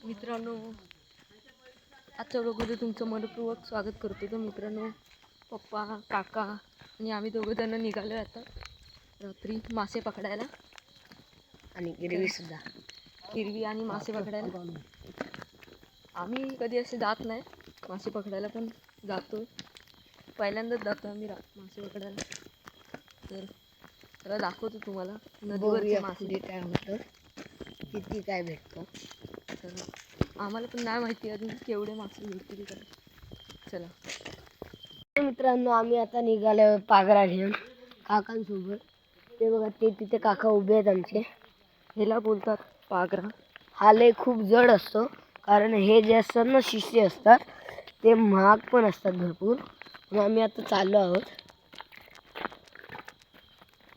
मित्रांनो, आजच्या व्हिडिओमध्ये तुमचं मनपूर्वक स्वागत करतो. तर मित्रांनो, पप्पा, काका आणि आम्ही दोघंजण निघालो आता रात्री मासे पकडायला आणि गिरवीसुद्धा. हिरवी आणि मासे पकडायला. आम्ही कधी असे जात नाही मासे पकडायला, पण जातो. पहिल्यांदाच जातो आम्ही मासे पकडायला. तर त्याला दाखवतो तुम्हाला नदीवरचे मासे काय होतं, किती काय भेटतं. तर आम्हाला पण नाही माहिती अजून केवढे मासे भेटतील. तर चला मित्रांनो, आम्ही आता निघालो पागरा घेऊन काकांसोबत. ते बघा, ते तिथे काका उभे आहेत आमचे. ह्याला बोलतात पागरा. हा लय खूप जड असतो, कारण हे जे असतात ना शिसे असतात ते महाग पण असतात भरपूर. आणि आम्ही आता चाललो आहोत.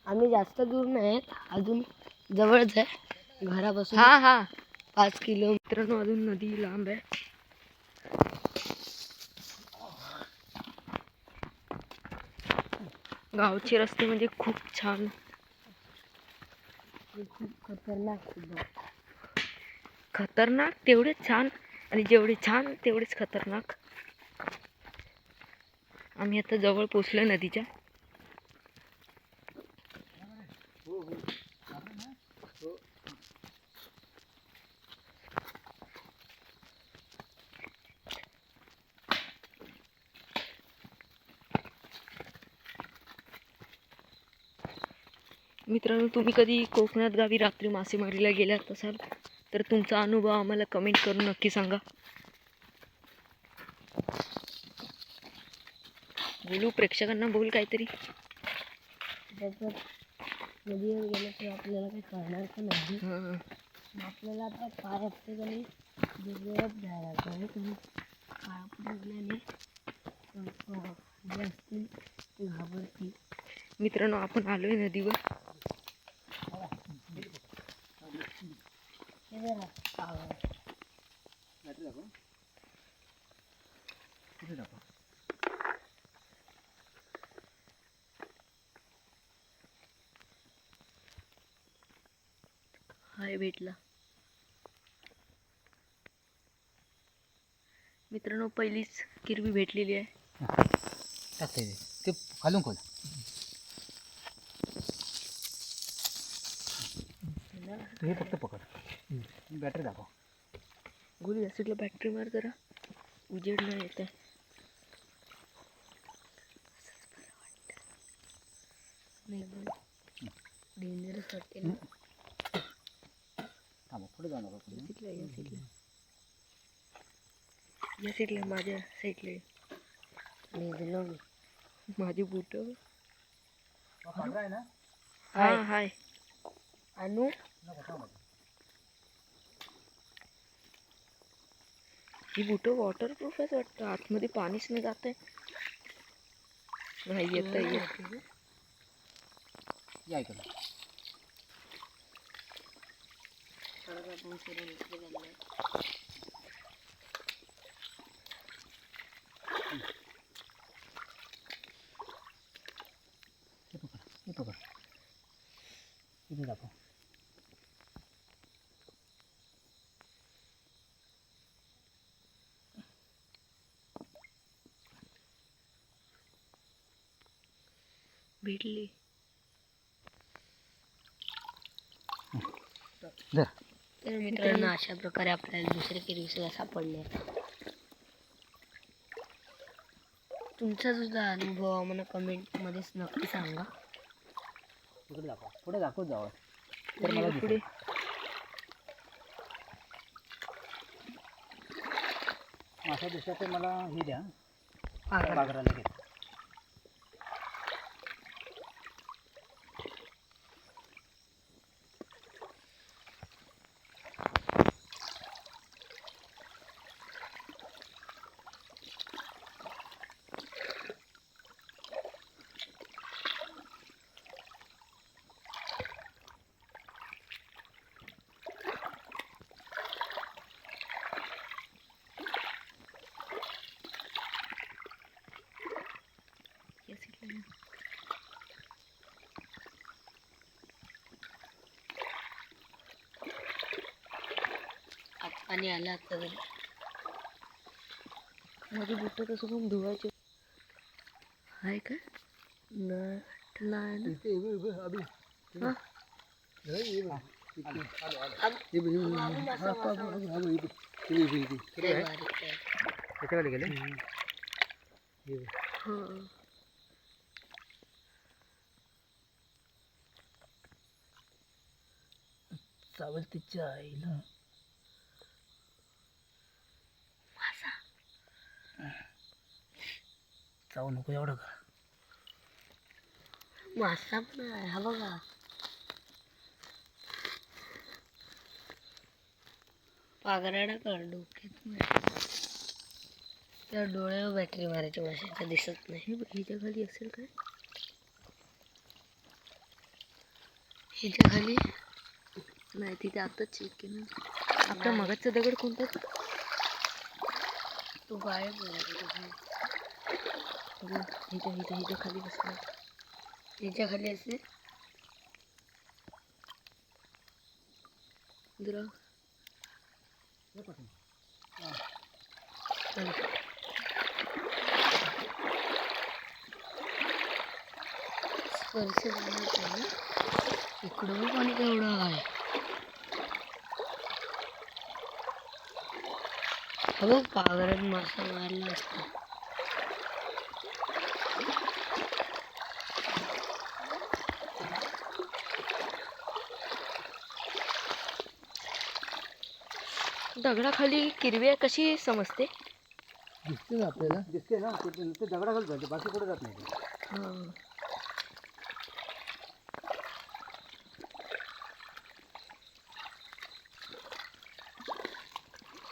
आम्ही जास्त दूर नाही, अजून जवळच आहे घरापासून. 5 किलोमीटर. अजून नदी लांब आहे. गावचे रस्ते म्हणजे खूप छान, खूप खतरनाक सुद्धा. खतरनाक तेवढेच छान, आणि जेवढे छान तेवढेच खतरनाक. आम्ही आता जवळ पोचलो नदीच्या. मित्रांनो, तुम्ही कधी कोकणात गावी रात्री मासेमारीला गेलात असाल तर तुमचा अनुभव आम्हाला कमेंट करून नक्की सांगा. बोलू प्रेक्षकांना, बोल काहीतरी. नदीवर गेल्याशिवाय आपल्याला काही कळणार पण नाही. आपल्याला आता पाय असते तरी वेगवेगळंच घ्यायला लागतं. आणि तुम्ही पाय पडल्याने जे असतील ते घाबरतील. मित्रांनो, आपण आलोय नदीवर. हाय भेटला. मित्रांनो, पहिलीच किरवी भेटलेली आहे. ते खालून खोल. हे फक्त पकड. बॅटरी दाखव. गोली ॲसिडला बॅटरी मार जरा, उजेड नाही येत आहे. डेंजरस वाटते ना. पुढे जाऊ नका. या साईडला माझ्या साईडला माझी बूट. आहे ना. हाय अनु. ही बूट वॉटरप्रूफ आहे वाटतं. आतमध्ये पाणीच नाही जात आहे. नाही येत आहे. या इकडे. हे पकड. इथे दाखव. भेटली. तर मित्रांनो, अशा प्रकारे आपल्याला दुसरे किरवीसुद्धा सापडले. तुमचा सुद्धा अनुभव आम्हाला कमेंटमध्येच नक्की सांगा. पुढे दाखव. पुढे दाखवत जावं. तर मला पुढे मासा दिसला तर मला हे द्या. पागरा. पागराला घे. पाणी आलं आता तरी. माझी बुट कसं पण धुवायचे आहे का? नाही ना. हा? त्याच्याकडे गेले हां. चावल तिच्या आईला चावू नको एवढं का. मासा पण आहे हा बघा. पागराडा कर डोक्यात मार. त्या डोळ्यावर बॅटरी मारायची माशाच्या दिसत नाही. हे बघ, हिच्या खाली असेल काय? हिच्या खाली नाही, तिथे आताच चेक केलं. आपला मगाचा दगड कोणता? तो गायब झाला. हिच्या खाली बसला. हिच्या खाली असेल. जरा स्पर्श झाला ना. इकडं पाणी केवढं आहे. बघ पागरात मासा मारला असता. दगडाखाली किरव्या कशी समजते? दिसते ना आपल्याला. दिसते ना, ते दगडाखाली जाते, बाकी कुठे जात नाही ते. हां.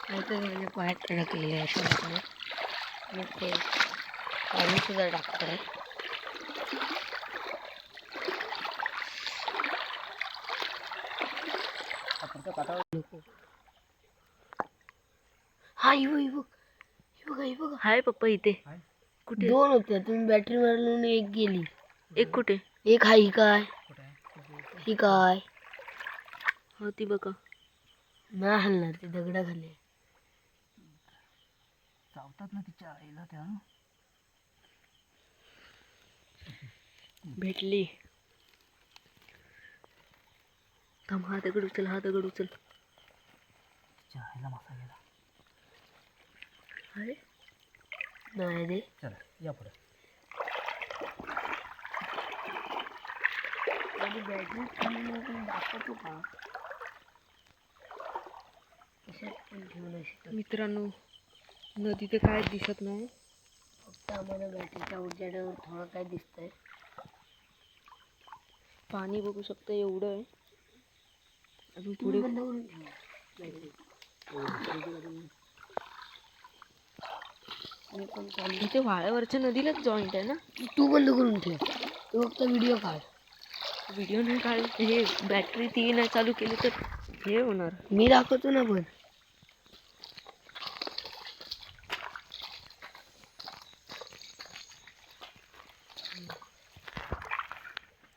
काहीतरी म्हणजे पायात अडकलेले आहे अशा प्रकारे. मग ते पाणी सुद्धा टाकत आहे. आपण त्या काठावर नको. हा ही बघ ही बघ ही बघा ही बघा. हाय पप्पा इथे. कुठे? दोन होत्या, तुम्ही बॅटरी मारलं एक गेली. एक कुठे? एक हा ही काय कुठे आहे? ही काय हा ती बघा. नाही हलणार ते दगडाखाली. चावतात ना तिच्या आईला त्या. भेटली. थांब, हा दगड उचल, हा दगड उचल. तिच्या आईला मासा गेला. अरे नाही रे. चला या पुढे. बॅटरी दाखवतो का? कशात पण ठेवू नाही शकत. मित्रांनो, नदी ते काय दिसत नाही. फक्त आम्हाला बॅटरीच्या उजेडावर थोडं काय दिसतंय. पाणी बघू शकता एवढं आहे. अजून पुढे बंद करून ठेवा बॅटरी. मी पण चालू. इथे वाळ्यावरच्या नदीलाच जॉईंट आहे ना. तू बंद करून ठेव. तू फक्त व्हिडिओ काढ. व्हिडिओ नाही काढ. हे बॅटरी ती नाही चालू केली तर हे होणार. मी दाखवतो ना पण.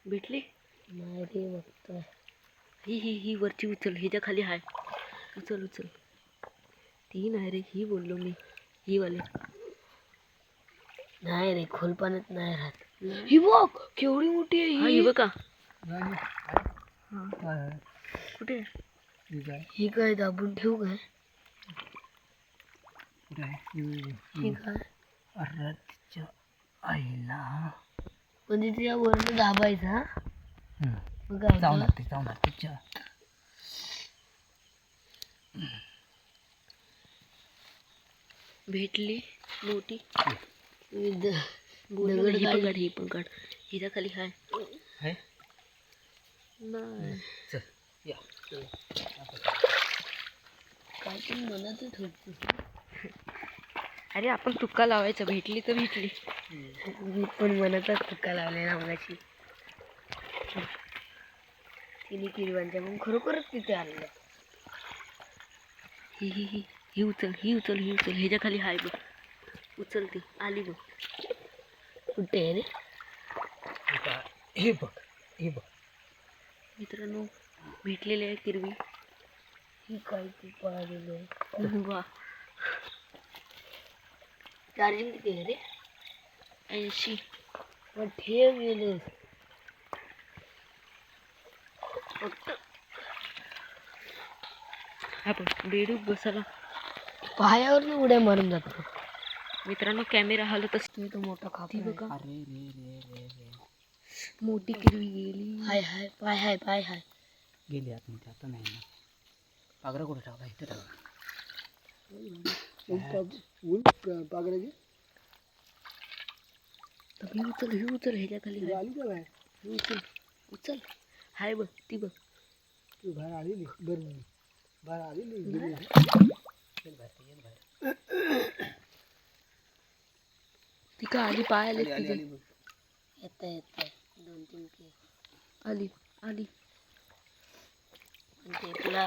भेटली. नाही रे बघतोय. ही वरची उचल. हिच्या खाली हाय. उचल उचल. ती नाही रे, ही बोललो मी. ही वाली नाही रे, खोल पाण्यात नाही राहत. ही बघ केवढी मोठी आहे हा, ही. ही बघा. काय कुठे? ही काय दाबून ठेवू काय? कुठे आहे? ही काय अरे तिच्या आईला. म्हणजे तिच्या वरनं दाबायचा. मग काय होतं? चावणार तिच्या. भेटली मोठी. दगड ही पण काढ. काढ, ही पण काढ. हिच्या खाली हाय. आहे नाही. चल या. काय पण मनातच होती. अरे आपण तुक्का लावायचा. भेटली तर भेटली. मी पण मनातच तुका लावलेला मगाशी. तिने किरवांच्या मग खरोखरच तिथे आलेलं. ही उचल, ही उचल, ही उचल. ह्याच्या खाली हाय बघ. उचल ती. आली बघ. कुठे आहे रे? हे बघ हे बघ. मित्रांनो, भेटलेली आहे किरवी. ही काय ती पळालेली आहे. वा चार्जिंग किती आहे रे? 80. मग ठेव गेले फक्त हा पण बेडूक बसायला. पायावर उड्या मारून जातो. मित्रांनो कॅमेरा हलतच. तू तो मोठा ती खापा बघा अरे रे रे रे रे मोठी किरवी गेली. हाय हाय पाय हाय पाय हाय. गेली आतमध्ये आता नाही ना. पागरा कुठे टाकला? इथे टाकला. पागराची ही उचल ही उचल ह्याच्या खाली आली का बाहेर? ही उचल उचल. हाय बघ ती बघ. तू बाहेर आलेली बरं बाहेर आलेली गेली आहे. येईल बाहेर येईल बाहेर. ती का आली पाय आले आली तिचे. आली बघ. येत 2-3 के आली आली. पण ते तुला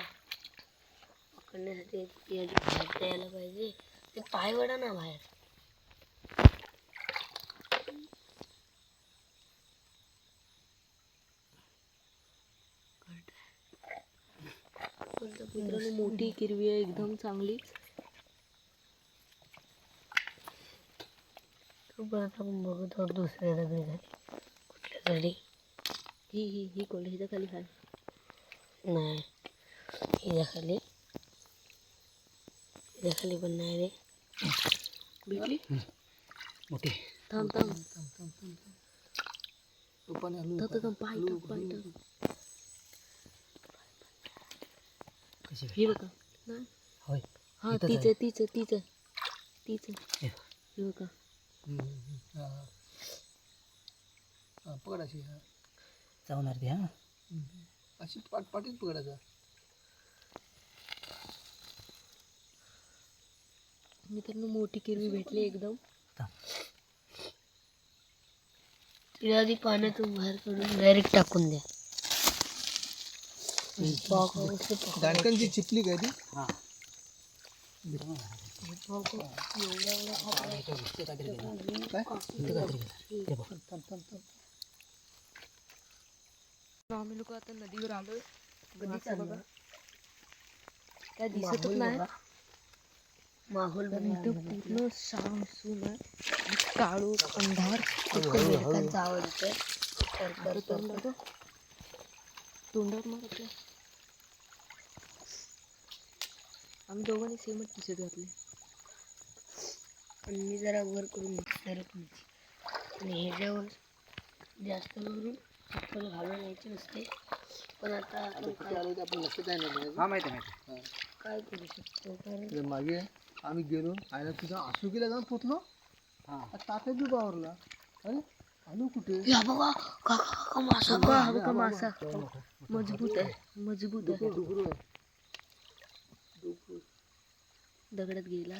पकडण्यासाठी ती आधी बाहेर द्यायला पाहिजे. ते पाय वडा ना बाहेर. मित्रांनो मोठी किरवी आहे एकदम चांगली. तू परत आपण बघत आहोत दुसऱ्या दगडी खाली कुठल्या तरी. ही कोण ह्याच्या खाली हाय. नाही हिच्या खाली पण नाही रे. भेटली. मोठी थांब थांब तो पण हलू थांब पाय टाक पाय टाक. कशी हे बघा नाही. होय हा इथंच तीच आहे. तीच हे. हे बघा. पकड अशी चावणार ती. हा अशी पाठीच पकडायचा. मित्रांनो मोठी किरवी भेटली एकदम. तिला आधी पाण्यातून बाहेर काढून डायरेक्ट टाकून द्या. दांडकांची चिपली काय ती? हा आम्ही लोक आता नदीवर आलोय. कधीच बघा काय दिसतच नाही. माहोल इथं पूर्ण शामसून आहे. काळू अंधार. बेडकांचा आवाज येतोय. आता तोंडावर मारत आहे. आम्ही दोघांनी सेमच टी शर्ट घातले. आणि मी जरा वर करून आणि ह्याच्यावर जास्त करून चप्पल घालून यायची नसते. पण आता आपण आपण लक्षात आहे ना. हा माहिती आहे. काय करू शकतो कारण मागे आम्ही गेलो आयला तुझा आसुकीला जाऊन पोचलो. तात्या बी बावरला. अरे आलो कुठे? या बघा काका मासा बघा मासा मजबूत आहे. दगडात गेला.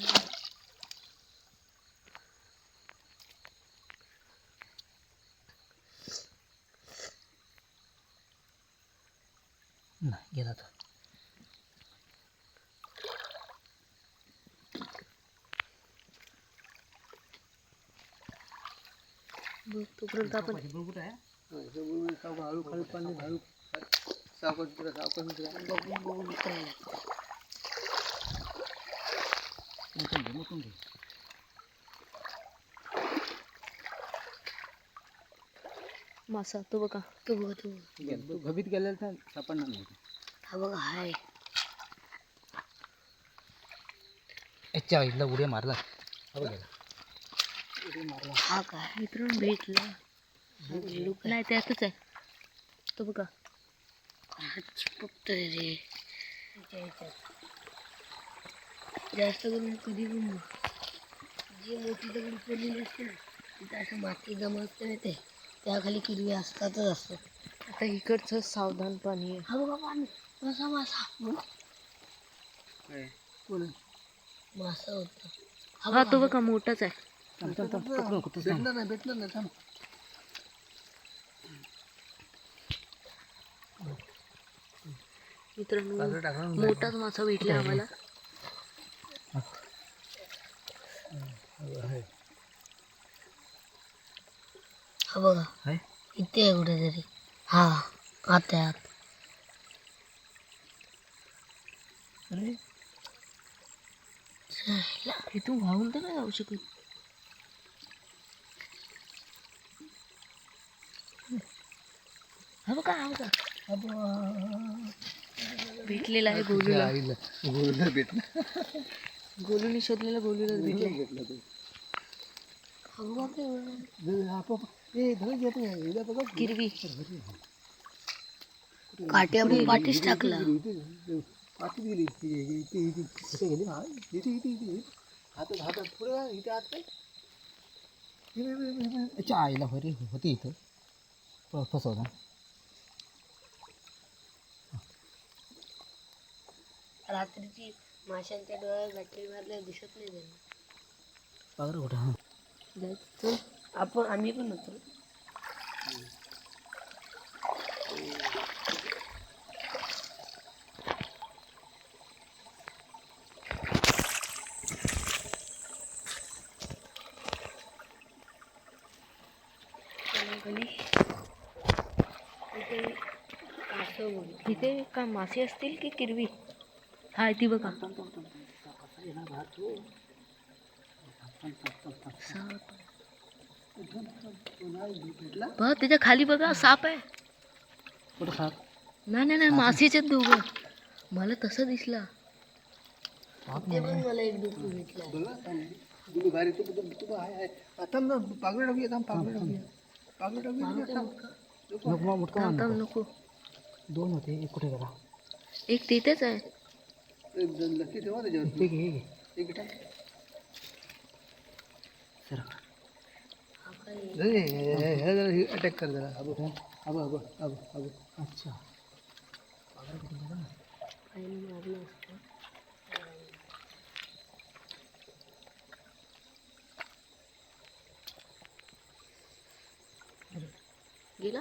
नाही गेला तर तोपर्यंत आपण हळू खाली पाणी हळू सावकाश बघून काय मासा तो बघा. तू घबीत गेलेला तर सापडणार नाही. हा बघा हाय. अच्छा इथला उड्या मारला. हा काय मित्रांनो भेटला. नाही त्यातच आहे तो बघा. चिपकतोय रे जास्त करून. कधी पण जी मोठी दगडी पडलेली असते ना तिथं असं माती जमा असते ना ते त्याखाली किरवी असतातच असतो. आता इकडचं सावधान पाणी आहे. हा बघा पाणी मासा मासा होता. हा तो बघा मोठाच आहे. भेटणार नाही थांब. मित्रांनो मोठाच मासा भेटला आम्हाला. हा बघा इथे आहे कुठेतरी. हा आता आत इथून वाहून तर नाही जाऊ शकत. हा बघा हा बघा भेटलेला आहे गोलूला. आईला गोलूला भेटला. गोलूने शोधलेला गोलूलाच भेटलाय. भेटला तो. हा बघा केवढा. ए धर घेतो हिला बघा. किरवी काट्या पण पाठीच टाकला. पाठी गेली इथे गेली हा इथे इथे इथे हातात हातात पुढे इथे हात काय अच्छा आईला होती होती इथं फसवला. रात्रीची माशांच्या डोळ्यात बॅटरी मारल्या दिसत नाही त्यांना. पागड कुठं हा जायचं. चल आम्ही पण होतो. इथे का मासे असतील की किरवी? हा ती बघा. बघ त्याच्या खाली बघा साप आहे. कुठं साप? नाही मासेचे दोघं. मला तसं दिसला. ते पण मला एक डुकू भेटला. गुलू भारी तू आहे थांब ना पागड टाकूया थांब पागड टाकूया नको मोठा थांब नको. दोन होते एक कुठे गेला? एक तिथेच आहे. लकी ठेवा त्याच्यावर एक टाक सर अटॅक कर जरा अबो अबो अबो अबो अबो अच्छा गेला.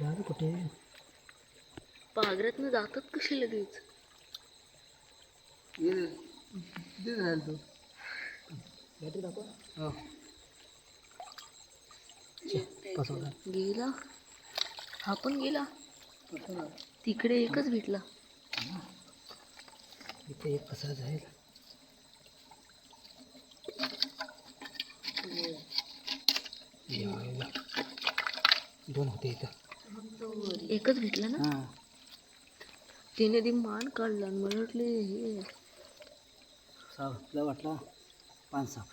गाडी कुठे पागरातनं जातात कशी लगेच? ये दे राहील तो बॅटरी दाखव. हो फसवला. गेला. हा पण गेला. फसवला. तिकडे एकच भेटला. इथे एक कसा जाईल. दोन होते इथं. एकच भेटला ना. हां तिने ती मान काढला आणि मला वाटले हे साप तुला वाटला पान साप.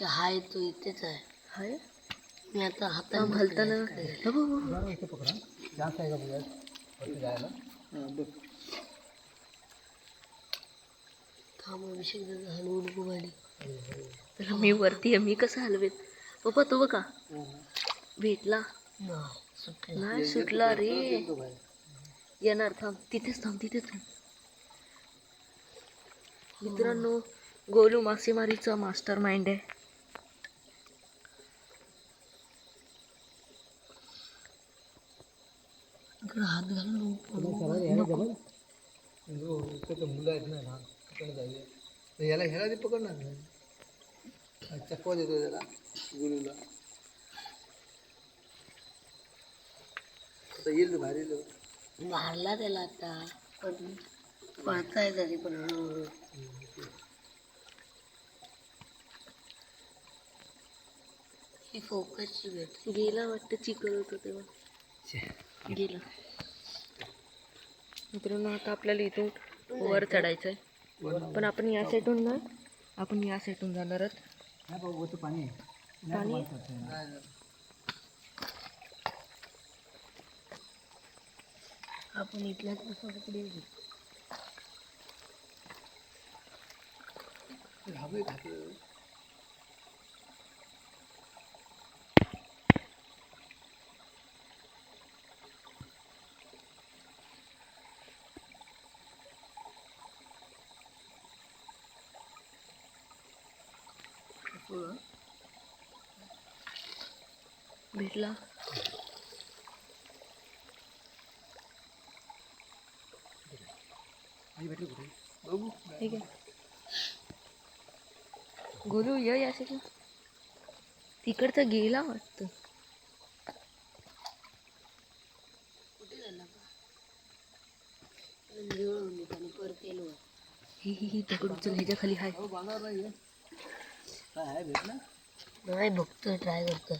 हा येतो इथेच आहे. हाय. मी आता थांब हलताना. बरं इथे पकडा जास्त आहे का बघा वरती जायला. हां बघ थांब अभिषेक दादा हलवू नको गाडी. तर मी वरती आहे. मी कसं हलवेन? पप्पा तो बघा भेटला. नाही सुटला रे. येणार. थांब तिथेच थांब. मित्रांनो गोलू मासेमारीचा मास्टर माइंड आहे. इकडे हात घालून मुलं आहेत ना लहान तिकडे जाऊया. याला ह्याला ते पकडणार नाही. चकवा देतो त्याला गुलूला. आता येईल भारी मारला त्याला आता पण पळताय तरी पण हळूहळू. ही फोकसची भेट. गेला वाटतं. चिकल होतं तेव्हा गेला. मित्रांनो आता आपल्याला इथून वर चढायचं आहे. पण आपण या साईडून नाही. आपण या साईडून जाणार आहोत. पाणी पाणी आपण इथल्याच कसं तिकडे येऊ. भेटला. बघू ठीक आहे. गोलू ये या साईडला. तिकडचा गेला वाटतं. कुठे झाला का? परत येलो ही दगड उचल, ह्याच्या खाली हाय. हो बांधावर नाही आहे. काय आहे भेटला नाही बघतोय ट्राय करतोय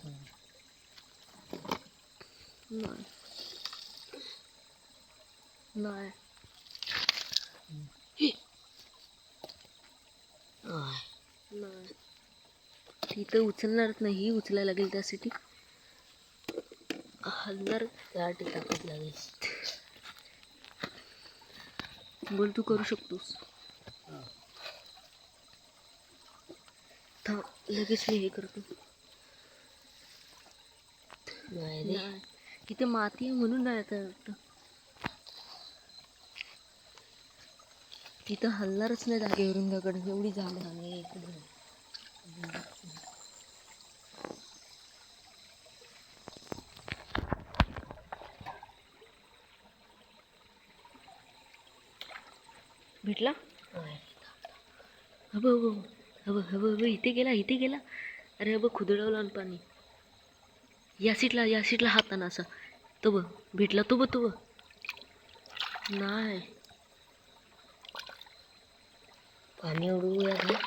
नाही नाही नाही, ती तर उचलणारच नाही, ही उचलायला लागेल त्यासाठी हलणार. त्यासाठी ताकद लागेल. बोल, तू करू शकतोस. थांब, लगेच मी हे करतो. नाही रे नाही, इथे माती आहे म्हणून नाही आता वाटतं. तिथं हलणारच नाही जागेवरून दगड, एवढी झाड आहे. भेटला. नाही. Hub hub hub hub hub, इथे गेला, इथे गेला. अरे हब, खुदडवला ना पाणी. या सीटला हाताना असा. तो बघ भेटला, तो बघ नाही. पाणी उडवूया का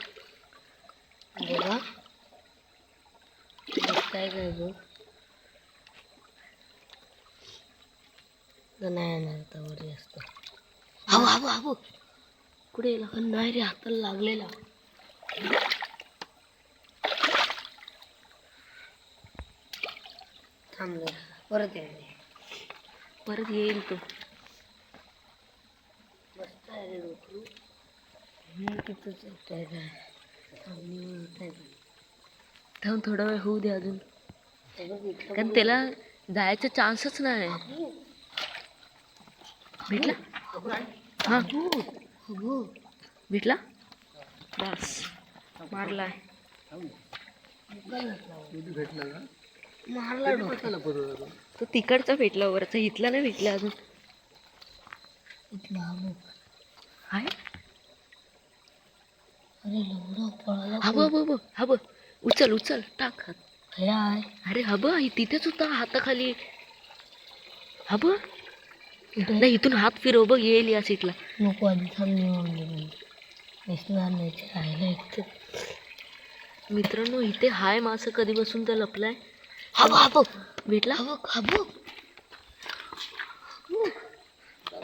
बघा काय काय बघ नाही येणार आता वरी असतो. हवं हवं हवं, कुठे गेला. पण नाही रे हाताला लागलेला. थांब जरा परत येईल. परत येईल तो. मस्त आहे रे डोकरू. तिथंच एकटाय काय सामने होत थांब, थोडा वेळ होऊ दे अजून, आहे. कारण त्याला जायचा चान्सच नाही. भेटला. हा, भेटला. बस, मारलाय. कधी भेटला का मारला कधी बसायला परत तो तिकडचा भेटला, वरचा इथला नाही भेटला अजून. इथला हाय. अरे लवडा पळाला. हब, उचल टाक हात. काय अरे हब, तिथेच होता हाताखाली. हब नाही, इथून हात फिरव बघ, येईल या सीटला. नको आधी थांबणे दिसणार नाही राहिला एक मित्रांनो, इथे हाय मासं कधीपासून तर लपलाय. भेटला.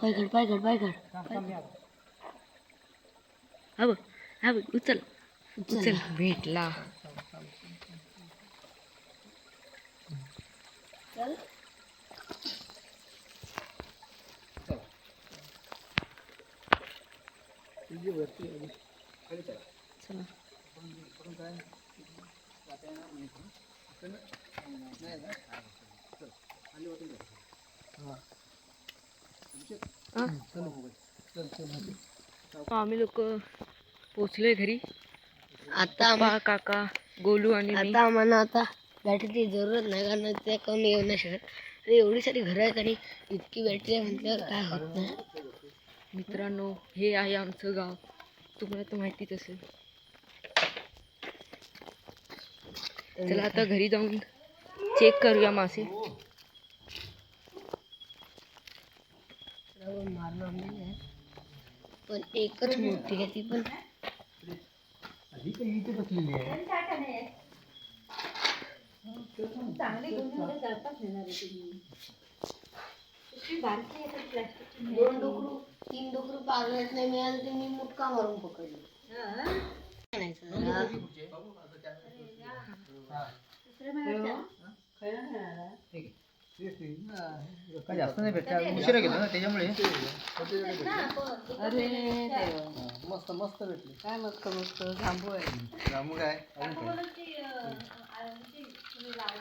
पाय काढ हब, उचल भेटला. चल तुझी वरती आली. खाली चला. चला. आपण काय जाता येणार नाही इकडनं. नाही ना. चल खाली वाटून जा. हां हा? चल. आम्ही लोक पोचलोय घरी. आता पप्पा, काका, गोलू आणि मी. आता आम्हाला आता बॅटरीची जरूरत नाही कारण ते कमी येऊ नाही शकत. अरे एवढी सारी घरं आहेत आणि इतकी बॅटरी आहे म्हटल्यावर काय होत नाही. मित्रांनो, हे आहे आमचं गाव, तुम्हाला तर माहितीच असेल. चला आता घरी जाऊन चेक करूया मासे. मारणार नाही पण एकच मोठी आहे ती पण. ही काही इथे बसलेली आहे. दोन डुकरू 3 डुकरू पागलेत नाही मिळाले ते मी मुटका मारून पकडले. काय जास्त नाही भेटला, उशिरा गेला ना त्याच्यामुळे. अरे मस्त मस्त भेटले. काय मस्त थांबू आहे. रामू काय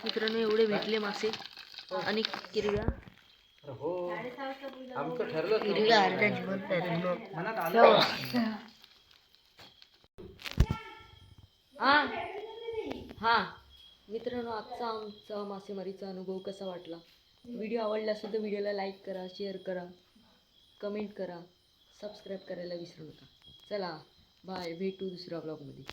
मित्रांनो, एवढे भेटले मासे आणि किरव्या. हो, आमचं ठरलं हा मित्रांनो, आमचा मासेमारीचा अनुभव कसा वाटला. व्हिडिओ आवडला असेल तर व्हिडिओला लाईक करा, शेअर करा, कमेंट करा, सबस्क्राईब करायला विसरू नका. चला बाय, भेटू दुसऱ्या ब्लॉगमध्ये.